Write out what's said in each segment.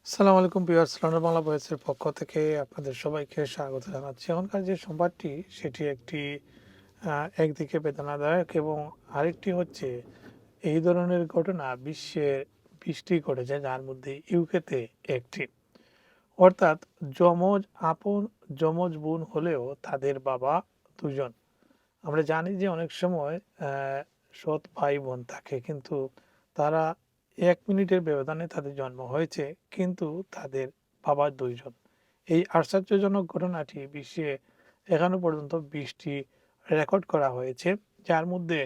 আসসালামু আলাইকুম viewers, London Bangla ভয়েসের পক্ষ থেকে আপনাদের সবাইকে স্বাগত জানাচ্ছি। এখনকার যে সংবাদটি সেটি একটি একদিকে বেদনাদায়ক এবং আরেকটি হচ্ছে এই ধরনের ঘটনা বিশ্বে ২০টি ঘটেছে, যার মধ্যে ইউকেতে একটি। অর্থাৎ যমজ আপন যমজ বোন হলেও তাদের বাবা দুজন। আমরা জানি যে অনেক সময় সৎ ভাই বোন থাকে, কিন্তু তারা ১ মিনিটের ব্যবধানে তাদের জন্ম হয়েছে, কিন্তু তাদের বাবা দুইজন। এই আশ্চর্যজনক ঘটনাটি বিশ্বে এখনো পর্যন্ত ২০টি রেকর্ড করা হয়েছে, যার মধ্যে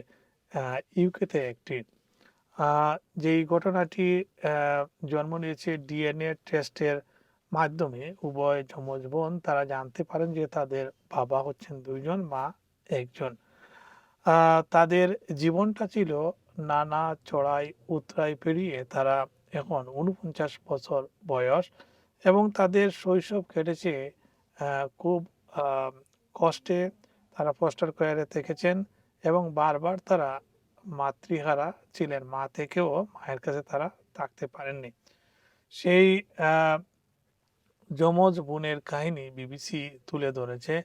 ইউকেতে একটি। যেই ঘটনাটি জন্ম নিয়েছে ডিএনএ টেস্টের মাধ্যমে। উভয় যমজ বোন তারা জানতে পারেন যে তাদের বাবা হচ্ছেন দুইজন, মা একজন। তাদের জীবনটা ছিল নানা চড়াই উতরাই পেরিয়ে তারা এখন ৪৯ বছর বয়স, এবং তাদের শৈশব কেটেছে খুব আহ, কষ্টে। তারা ফস্টার কেয়ারে থেকেছেন এবং বারবার তারা মাতৃহারা ছিলেন। মা থেকেও মায়ের কাছে তারা থাকতে পারেননি। সেই আহ, যমজ বোনের কাহিনী বিবিসি তুলে ধরেছে।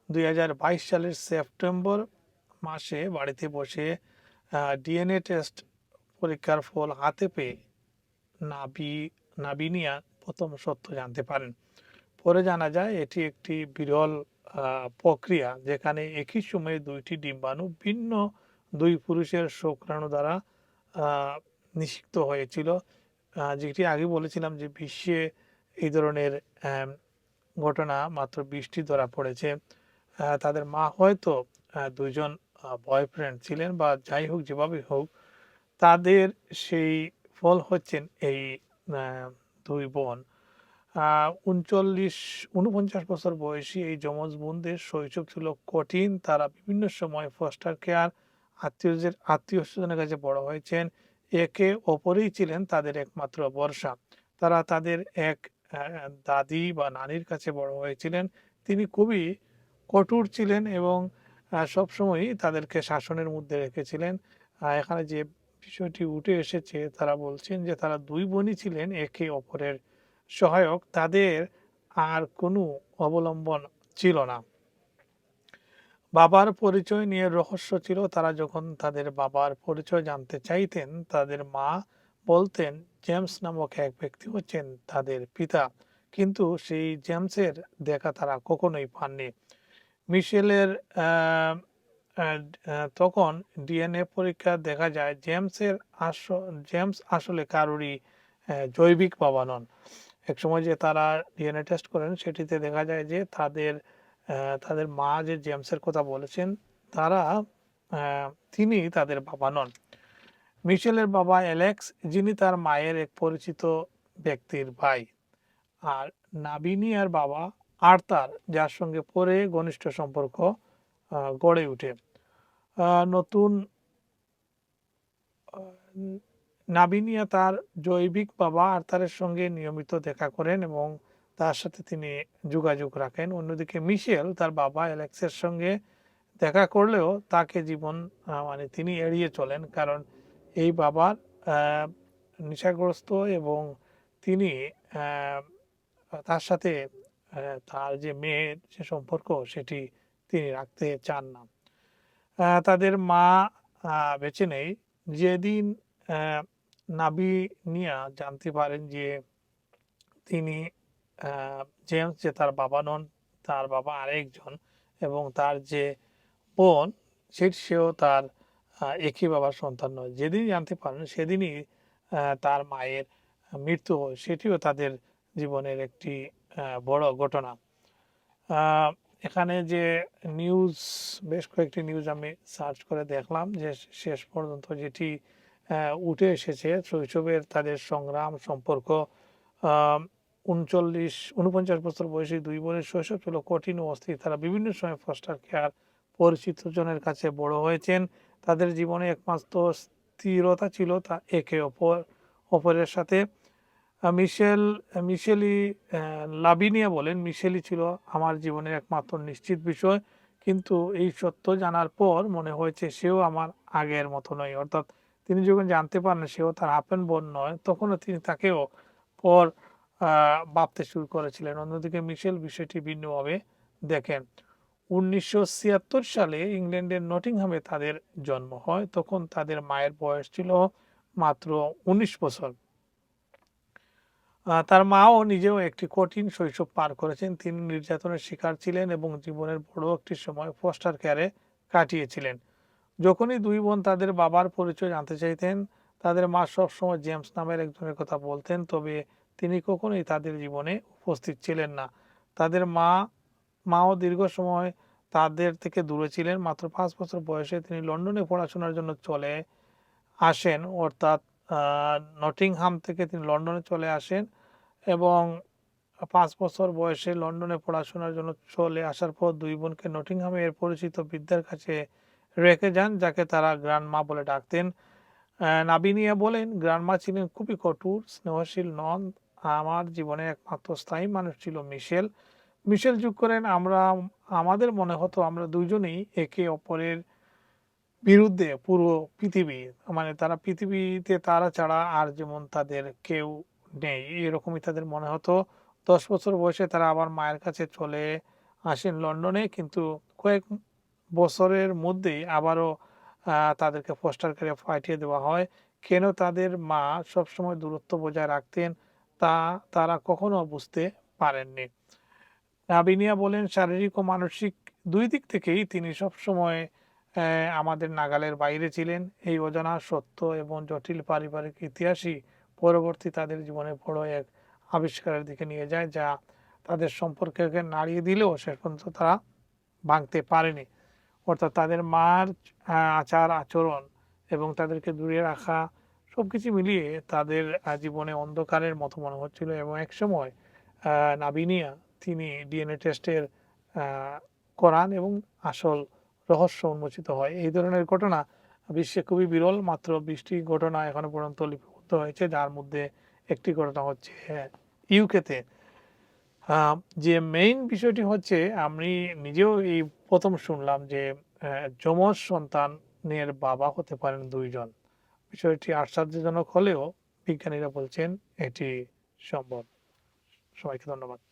২০২২ সালের সেপ্টেম্বর মাসে বাড়িতে বসে ডিএনএ টেস্ট পরীক্ষার ফল হাতে পেয়ে নাবি নাবিনিয়া প্রথম সত্য জানতে পারেন। পরে জানা যায় এটি একটি বিরল প্রক্রিয়া, যেখানে একই সময়ে দুইটি ডিম্বাণু ভিন্ন দুই পুরুষের শুক্রাণু দ্বারা আহ, নিষিক্ত হয়েছিল। যেটি আগে বলেছিলাম যে বিশ্বে এই ধরনের আম, ঘটনা মাত্র ২০টি ধরা পড়েছে। তাদের মা হয়তো দুইজন বয়ফ্রেন্ড ছিলেন, বা যাই হোক, যেভাবে হোক, তাদের সেই ফল হচ্ছেন এই আহ, দুই বোন। ৪৯ বছর বয়সী এই যমজ বোনদের শৈশব ছিল কঠিন। তারা বিভিন্ন সময় ফস্টার কেয়ার আত্মীয় স্বজনের কাছে বড় হয়েছেন। একে অপরেই ছিলেন তাদের একমাত্র ভরসা। তারা তাদের এক দাদি বা নানির কাছে বড় হয়েছিলেন। তিনি খুবই কঠোর ছিলেন এবং সবসময়ই তাদেরকে শাসনের মধ্যে রেখেছিলেন। এখানে যে বিষয়টি উঠে এসেছে, তারা বলছেন যে তারা দুই বোনই ছিলেন একে অপরের সহায়ক। তাদের আর কোনো অবলম্বন ছিল না। বাবার পরিচয় নিয়ে রহস্য ছিল। তারা যখন তাদের বাবার পরিচয় জানতে চাইতেন, তাদের মা বলতেন জেমস নামক এক ব্যক্তি হচ্ছেন তাদের পিতা, কিন্তু সেই জেমসের দেখা তারা কখনোই পাননি। মিশেলের আহ, আহ, তখন ডিএনএ পরীক্ষা দেখা যায় জেমস আসলে কারোরই জৈবিক বাবা নন। একসময় যে তারা ডিএনএ টেস্ট করেন, সেটিতে দেখা যায় যে তাদের মা যে জেমসের কথা বলেছেন, তারা তিনি তাদের বাবা নন। মিশেলের বাবা অ্যালেক্স, যিনি তার মায়ের এক পরিচিত ব্যক্তির ভাই। আর নাবিনিয়ার বাবা আর্থার, যার সঙ্গে পরে ঘনিষ্ঠ সম্পর্ক গড়ে ওঠে। নতুন নাবিনিয়া তার জৈবিক বাবা আর্থারের সঙ্গে নিয়মিত দেখা করেন এবং তার সাথে তিনি যোগাযোগ রাখেন। অন্যদিকে মিশেল তার বাবা অ্যালেক্সের সঙ্গে দেখা করলেও তাকে মানে তিনি এড়িয়ে চলেন, কারণ এই বাবার নেশাগ্রস্ত, এবং তিনি তার সাথে তার যে মেয়ের যে সম্পর্ক সেটি তিনি রাখতে চান না। তাদের মা বেঁচে নেই। যেদিন আহ, নাবিনিয়া জানতে পারেন যে তিনি জেমস যে তার বাবা নন, তার বাবা আরেকজন, এবং তার যে বোন সেও তার একই বাবার সন্তান নয়। যেদিন জানতে পারেন সেদিনই তার মায়ের মৃত্যু হয়। সেটিও তাদের জীবনের একটি বড় ঘটনা। আহ, এখানে যে নিউজ, বেশ কয়েকটি নিউজ আমি সার্চ করে দেখলাম, যে শেষ পর্যন্ত যেটি উঠে এসেছে, শৈশবের তাদের সংগ্রাম সম্পর্ক। 49 বছর বয়সী দুই বোনের শৈশব ছিল কঠিন ও অস্থির। তারা বিভিন্ন সময় ফস্টার কেয়ার পরিচিত জনের কাছে বড় হয়েছেন। তাদের জীবনে একমাত্র স্থিরতা ছিল তা একে অপরের সাথে। মিশেলি লাবিনিয়া বলেন, মিশেলি ছিল আমার জীবনের একমাত্র নিশ্চিত বিষয়, কিন্তু এই সত্য জানার পর মনে হয়েছে সেও আমার আগের মতো নয়। অর্থাৎ তিনি যখন জানতে পারেন সেও তার আপন বোন নয়, তখনও তিনি তাকেও পর ভাবতে শুরু করেছিলেন। অন্যদিকে মিশেল বিষয়টি ভিন্নভাবে দেখেন। ১৯৭৬ সালে ইংল্যান্ডের নটিংহামে তাদের জন্ম হয়। তখন তাদের মায়ের বয়স ছিল মাত্র ১৯ বছর। তার মাও নিজেও একটি কঠিন শৈশব পার করেছেন। তিনি নির্যাতনের শিকার ছিলেন এবং জীবনের বড় একটি সময় ফস্টার কেয়ারে কাটিয়েছিলেন। যখনই ২ বোন তাদের বাবার পরিচয় জানতে চাইতেন, তাদের মা সবসময় জেমস নামের একজনের কথা বলতেন, তবে তিনি কখনোই তাদের জীবনে উপস্থিত ছিলেন না। তাদের মাও দীর্ঘ সময় তাদের থেকে দূরে ছিলেন। মাত্র ৫ বছর বয়সে তিনি লন্ডনে পড়াশোনার জন্য চলে আসেন, অর্থাৎ নটিংহাম থেকে তিনি লন্ডনে চলে আসেন এবং ৫ বছর বয়সে লন্ডনে পড়াশোনার জন্য চলে আসার পর ২ বোনকে নটিংহামের পরিচিত বৃদ্ধার কাছে রেখে যান, যাকে তারা গ্র্যান্ডমা বলে ডাকতেন। নাবিনিয়া বলেন, গ্র্যান্ডমা ছিলেন খুবই কঠোর, স্নেহশীল নন। আমার জীবনে একমাত্র স্থায়ী মানুষ ছিল মিশেল। মিশেল যোগ করেন, আমাদের মনে হতো আমরা দুজনেই একে অপরের বিরুদ্ধে পুরো পৃথিবী, মানে তারা পৃথিবীতে তারা ছাড়া আর যেমন তাদের কেউ নেই, এরকমই তাদের মনে হতো। ১০ বছর বয়সে তারা আবার মায়ের কাছে চলে আসেন লন্ডনে, কিন্তু কয়েক বছরের মধ্যেই আবারও তাদেরকে ফস্টার কেয়ারে পাঠিয়ে দেওয়া হয়। কেন তাদের মা সবসময় দূরত্ব বজায় রাখতেন তা তারা কখনো বুঝতে পারেননি। রাবিনিয়া বলেন, শারীরিক ও মানসিক ২ দিক থেকেই তিনি সবসময় আমাদের নাগালের বাইরে ছিলেন। এই অজানা সত্য এবং জটিল পারিবারিক ইতিহাসই পরবর্তী তাদের জীবনে বড় এক আবিষ্কারের দিকে নিয়ে যায়, যা তাদের সম্পর্ককে নাড়িয়ে দিলেও শেষ পর্যন্ত তারা ভাঙতে পারেনি। অর্থাৎ তাদের মার আচার-আচরণ এবং তাদেরকে দূরে রাখা সবকিছু মিলিয়ে তাদের জীবনে অন্ধকারের মতো মনে হচ্ছিল এবং একসময় নাবিনিয়া তিনি ডিএনএ টেস্টের আ করান এবং আসল রহস্য উন্মোচিত হয়। এই ধরনের ঘটনা বিশ্বে খুবই বিরল। মাত্র ২০ টি ঘটনা এখনো পর্যন্ত লিপিবদ্ধ হয়েছে, যার মধ্যে একটি ঘটনা হচ্ছে ইউকেতে। আ যে মেইন বিষয়টি হচ্ছে, আমি নিজেও এই ১ম শুনলাম যে যমজ সন্তানের বাবা হতে পারেন ২ জন। বিষয়টি আশ্চর্যজনক হলেও বিজ্ঞানীরা বলছেন এটি সম্ভব। সবাইকে ধন্যবাদ।